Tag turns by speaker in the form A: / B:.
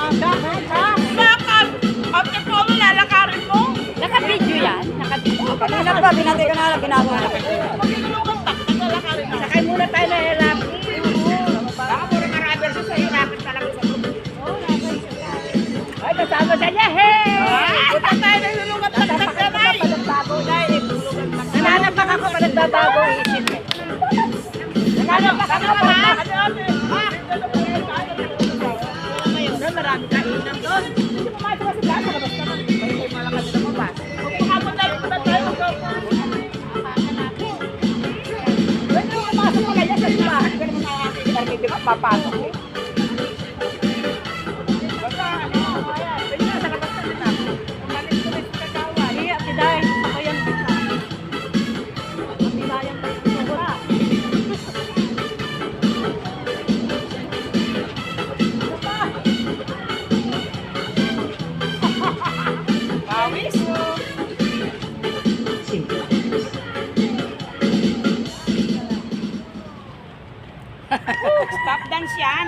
A: Bakit? After po, lalakarin mo?
B: Naka-video yan? Naka-video.
C: Kanina pa, binati ko na lang, ginagawa na.
A: Magigulungan pa, lalakarin mo.
B: Sakay muna tayo na hirap.
A: Baka muna marabel sa hirapin talaga sa grupo.
B: Ay, kasama sa niya, hey!
A: Punta tayo na lulungan pa ng kamay.
B: Nananapak ako pa nagbabago ang isip eh. Nananapak ako pa.
A: Ngayon na marami kainan doon. Hindi mo makita kasi dahil malabas naman. May malakas na mabas. Kung pumakot tayo, punta tayo.
C: Pwede mo pumasok mo ganyan sa simbahan. Hindi mo makakita ka papasok eh.
A: Basta, ayan. Pwede na sa labas na din ako. Umalis ko rin sa kagawa.
B: Iya, tiday. Ako yan. Tidayan tayo. Sobra.
A: Pawis. Stop dance yan.